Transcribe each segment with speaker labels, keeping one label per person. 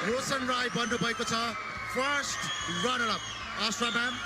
Speaker 1: रोशन राय बन्नुभएको छ first runner up Ashra ma'am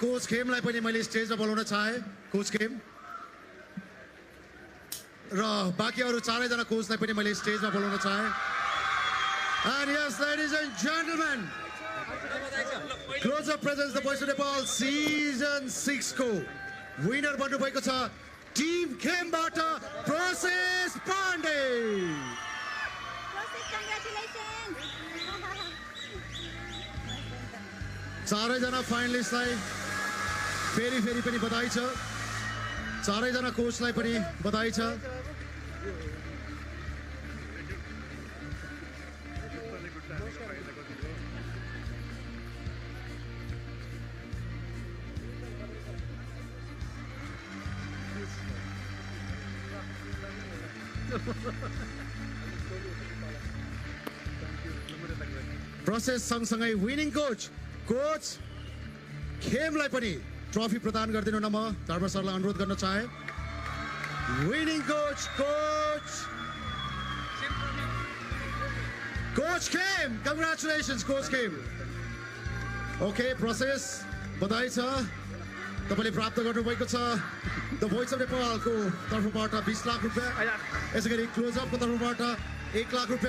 Speaker 1: coach खेमलाई पनि मैले स्टेजमा बोलाउन चाहे कोच खेम र बाँकी अरू चारैजना कोचलाई पनि मैले स्टेजमा बोलाउन चाहे And yes, ladies and gentlemen, closer presents the Boys of Nepal Season 6 को विनर बन्नुभएको छ टिम खेमबाट प्रोसेस पाण्डे चारैजना फाइनलिस्टलाई फेरि पनि बधाई छ चारैजना कोचलाई पनि बधाई छ प्रोसेस सँगसँगै विनिङ कोच खेमलाई पनि ट्रफी प्रदान गरिदिनु न म धर्म सरलाई अनुरोध गर्न चाहे winning coach Khem congratulations coach Khem okay process बधाई छ तपाईले प्राप्त गर्नुभएको छ द भोइस अफ नेपालको तर्फबाट 20 लाख रुपैयाँ यसैगरी क्लोज अपको तर्फबाट 1 लाख रुपैयाँ